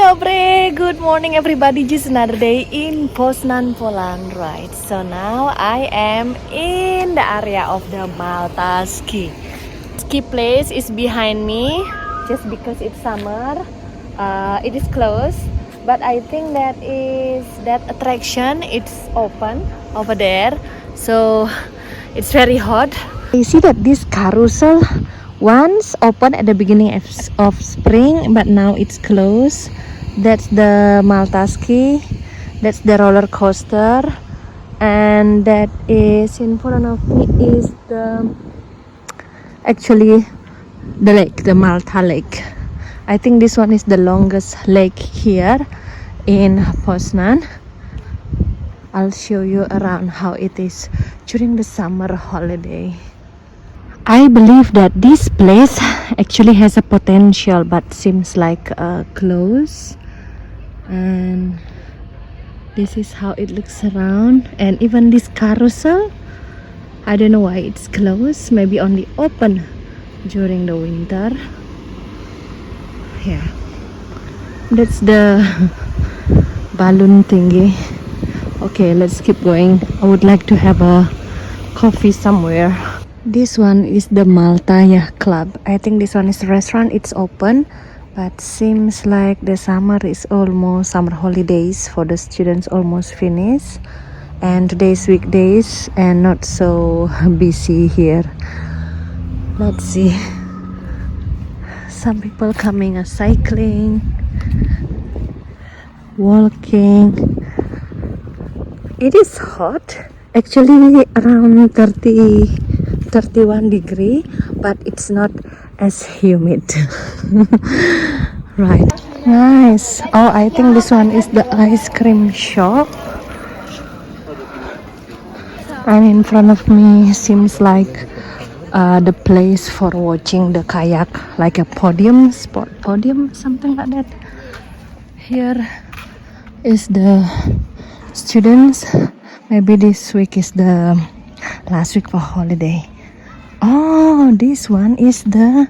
dobre, good morning everybody. Just another day in Poznan, Poland, right? So now I am in the area of the Malta ski. Ski place is behind me, just because it's summer. It is closed, but I think that attraction it's open over there. So it's very hot. You see that this carousel once open at the beginning of spring, but now it's closed. That's the Malta ski. That's the roller coaster, and that is in front of me is actually the lake, the Malta Lake. I think this one is the longest lake here in Poznan. I'll show you around how it is during the summer holiday. I believe that this place actually has a potential, but seems like closed. And this is how it looks around. And even this carousel, I don't know why it's closed. Maybe only open during the winter. Yeah, that's the balloon thingy. Okay, let's keep going. I would like to have a coffee somewhere. This one is the Malta Club. I think this one is a restaurant. It's open, but seems like the summer holidays for the students almost finished, and today's weekdays and not so busy here. Let's see. Some people coming cycling, walking. It is hot. Actually around 31 degree, but it's not as humid. Right, nice. Oh, I think this one is the ice cream shop, and in front of me seems like the place for watching the kayak, like a sport podium, something like that. Here is the students. Maybe this week is the last week for holiday. Oh, this one is the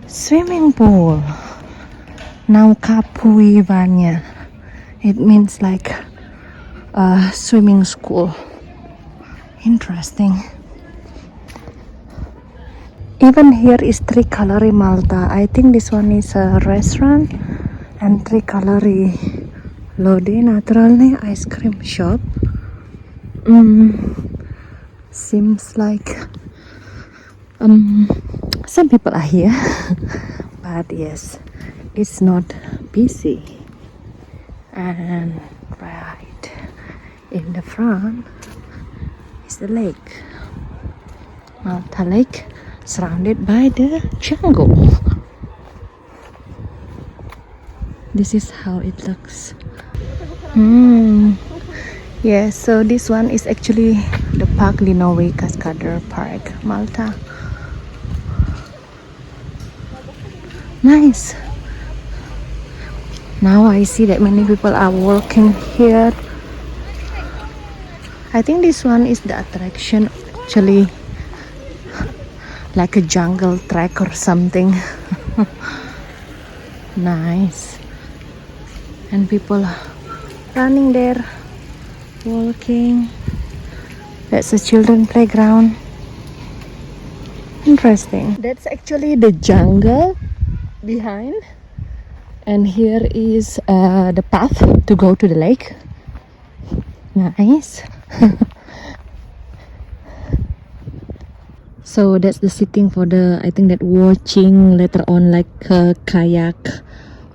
swimming pool. Naukapuivanya. It means like a swimming school. Interesting. Even here is Tricolori Malta. I think this one is a restaurant, and Tricolori Lode Naturalne ice cream shop. Seems like some people are here, but yes, it's not busy. And right in the front is the lake, Malta Lake, surrounded by the jungle. This is how it looks. Yeah, so this one is actually the Park Linowe Cascade Park, Malta. Nice. Now I see that many people are walking here. I think this one is the attraction, actually, like a jungle track or something. Nice. And people running there, walking. That's a children playground. Interesting. That's actually the jungle behind, and here is the path to go to the lake. Nice. So that's the sitting for the, I think that watching later on, like a kayak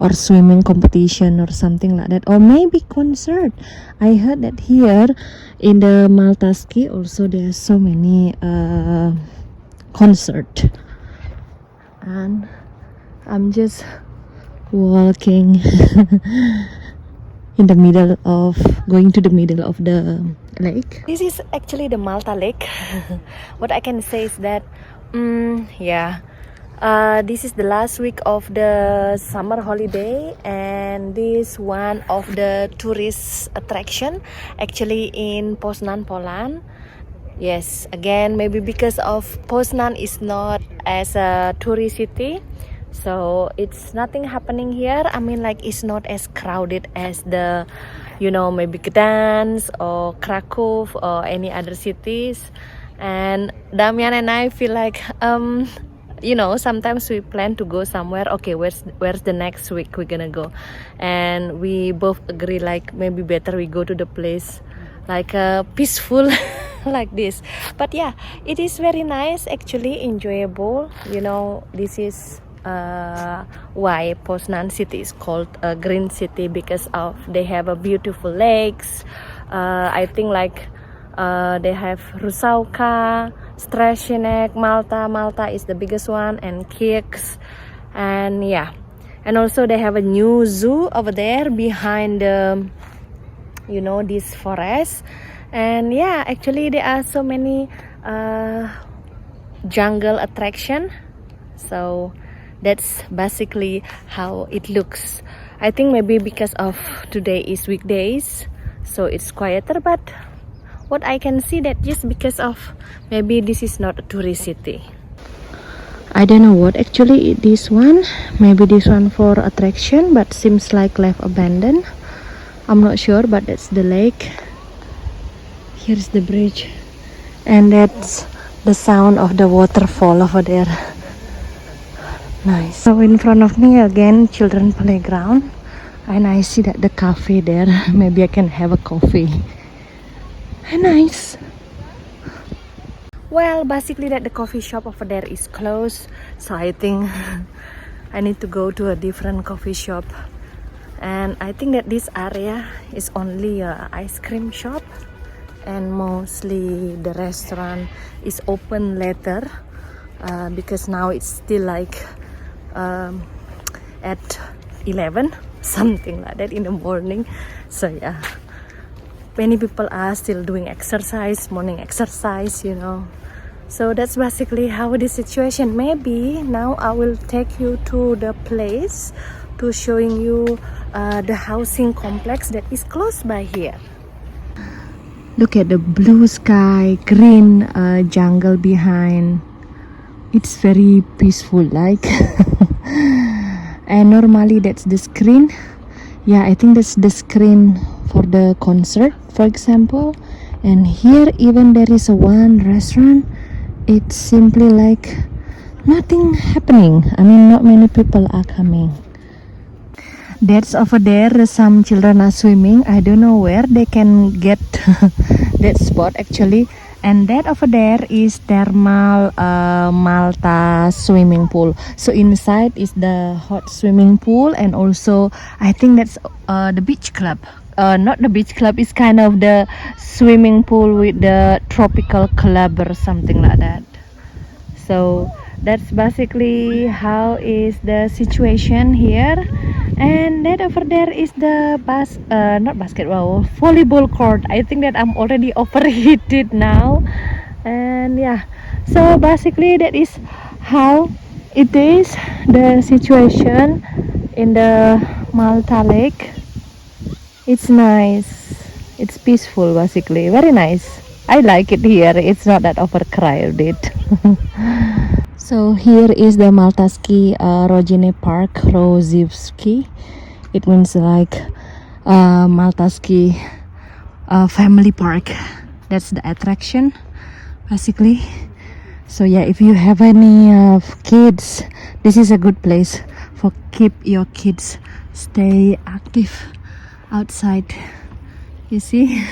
or swimming competition or something like that, or maybe concert. I heard that here in the Malta ski also there are so many concert, and I'm just walking in the middle of the lake. This is actually the Malta Lake. What I can say is that this is the last week of the summer holiday, and this one of the tourist attraction actually in Poznan, Poland. Yes, again, maybe because of Poznan is not as a tourist city, So it's nothing happening here. I mean, like, it's not as crowded as the, maybe Gdansk or Krakow or any other cities. And Damian and I feel like, sometimes we plan to go somewhere. Okay, where's the next week we're gonna go? And we both agree, like, maybe better we go to the place like peaceful like this. But yeah, it is very nice, actually enjoyable. This is why Poznan city is called a green city, because of they have a beautiful lakes. I think like they have Rusauka, Strashinek, Malta is the biggest one, and Kirks. And yeah, and also they have a new zoo over there behind the this forest. And yeah, actually there are so many jungle attraction. So that's basically how it looks. I think maybe because of today is weekdays, so it's quieter, but what I can see that just because of maybe this is not a tourist city. I don't know what actually this one, maybe this one for attraction, but seems like left abandoned. I'm not sure, but that's the lake. Here's the bridge, and that's the sound of the waterfall over there. Nice. So in front of me again, children playground, and I see that the cafe there. Maybe I can have a coffee. Nice. Well, basically that the coffee shop over there is closed, so I think I need to go to a different coffee shop. And I think that this area is only a ice cream shop, and mostly the restaurant is open later, because now it's still like at 11 something like that in the morning. So yeah, many people are still doing exercise, morning exercise, So that's basically how the situation. Maybe now I will take you to the place to showing you the housing complex that is close by here. Look at the blue sky, green jungle behind. It's very peaceful, like. And normally that's the screen. Yeah, I think that's the screen for the concert, for example. And here even there is a one restaurant. It's simply like nothing happening. I mean, not many people are coming. That's over there, some children are swimming. I don't know where they can get that spot actually. And that over there is thermal Malta swimming pool. So inside is the hot swimming pool, and also I think that's the beach club. Not the beach club, it's kind of the swimming pool with the tropical club or something like that. So that's basically how is the situation here. And that over there is the not basketball, volleyball court. I think that I'm already overheated now. And yeah, so basically that is how it is, the situation in the Malta Lake. It's nice, it's peaceful, basically very nice. I like it here. It's not that overcrowded. So here is the Maltaski Rodziny Park, Rozivski. It means like Maltaski family park. That's the attraction basically. So yeah, if you have any kids, this is a good place for keep your kids stay active outside. You see,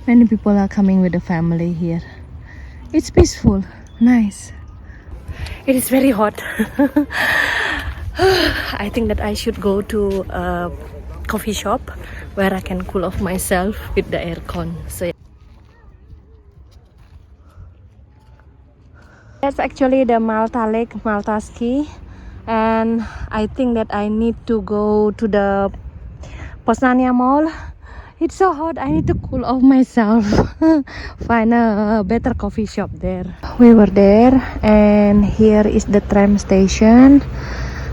many people are coming with the family here. It's peaceful, nice. It is very hot. I think that I should go to a coffee shop where I can cool off myself with the aircon. So that's actually the Malta Lake, Maltaski, and I think that I need to go to the Poznania Mall. It's so hot, I need to cool off myself. Find a better coffee shop there. We were there, and here is the tram station.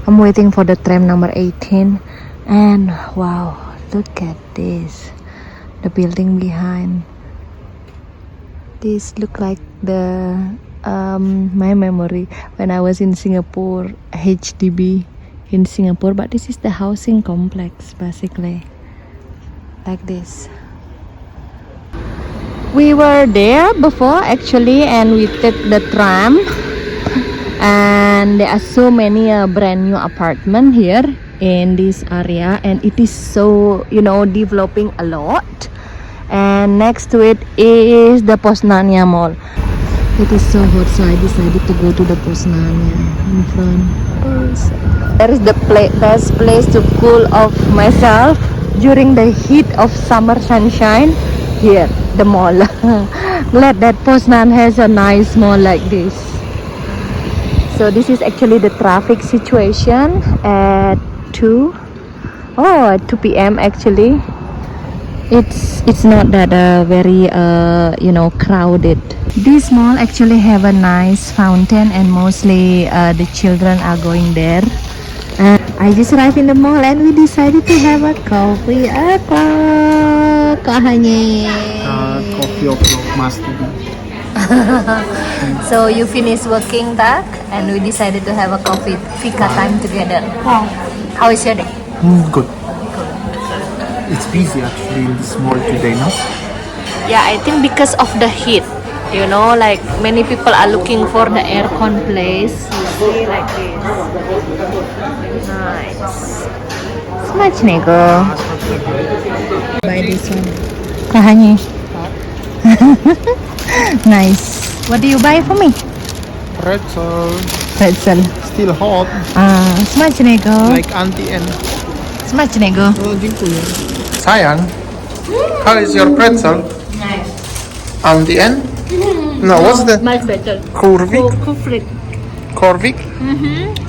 I'm waiting for the tram number 18. And wow, look at this. The building behind. This look like the my memory when I was in Singapore, HDB in Singapore, but this is the housing complex basically, like this. We were there before actually, and we took the tram, and there are so many brand new apartment here in this area, and it is so, you know, developing a lot. And next to it is the Posnania Mall. It is so hot, so I decided to go to the Posnania in front. There is the best place to cool off myself during the heat of summer sunshine. Here, the mall. Glad that Poznan has a nice mall like this. So this is actually the traffic situation at 2 p.m. actually. It's not that very you know, crowded. This mall actually have a nice fountain, and mostly the children are going there. I just arrived in the mall and we decided to have a coffee. Coffee o'clock must be. So you finished working, Tak, and we decided to have a coffee fika time together. How is your day? Good. It's busy actually in this mall today, no? Yeah, I think because of the heat, you know, like many people are looking for the aircon place. You see, like this. Nice. Smacznego. Buy this one. Kochani. Nice. What do you buy for me? Pretzel. Pretzel. Still hot. Smacznego. Like Auntie N. Smacznego. Oh, dziękuję. Sayang, how is your pretzel? Nice. Auntie N? No, what's that? Much better. Korvik? Kufrik. Korvik?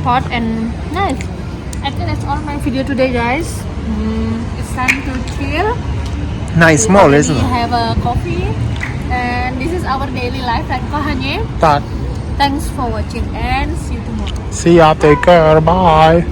Hot and nice. I think that's all my video today, guys. It's time to chill. Nice mall, isn't We it? have a coffee, and this is our daily life. And Kohanye, That. thanks for watching, and see you tomorrow. See ya, take care, bye.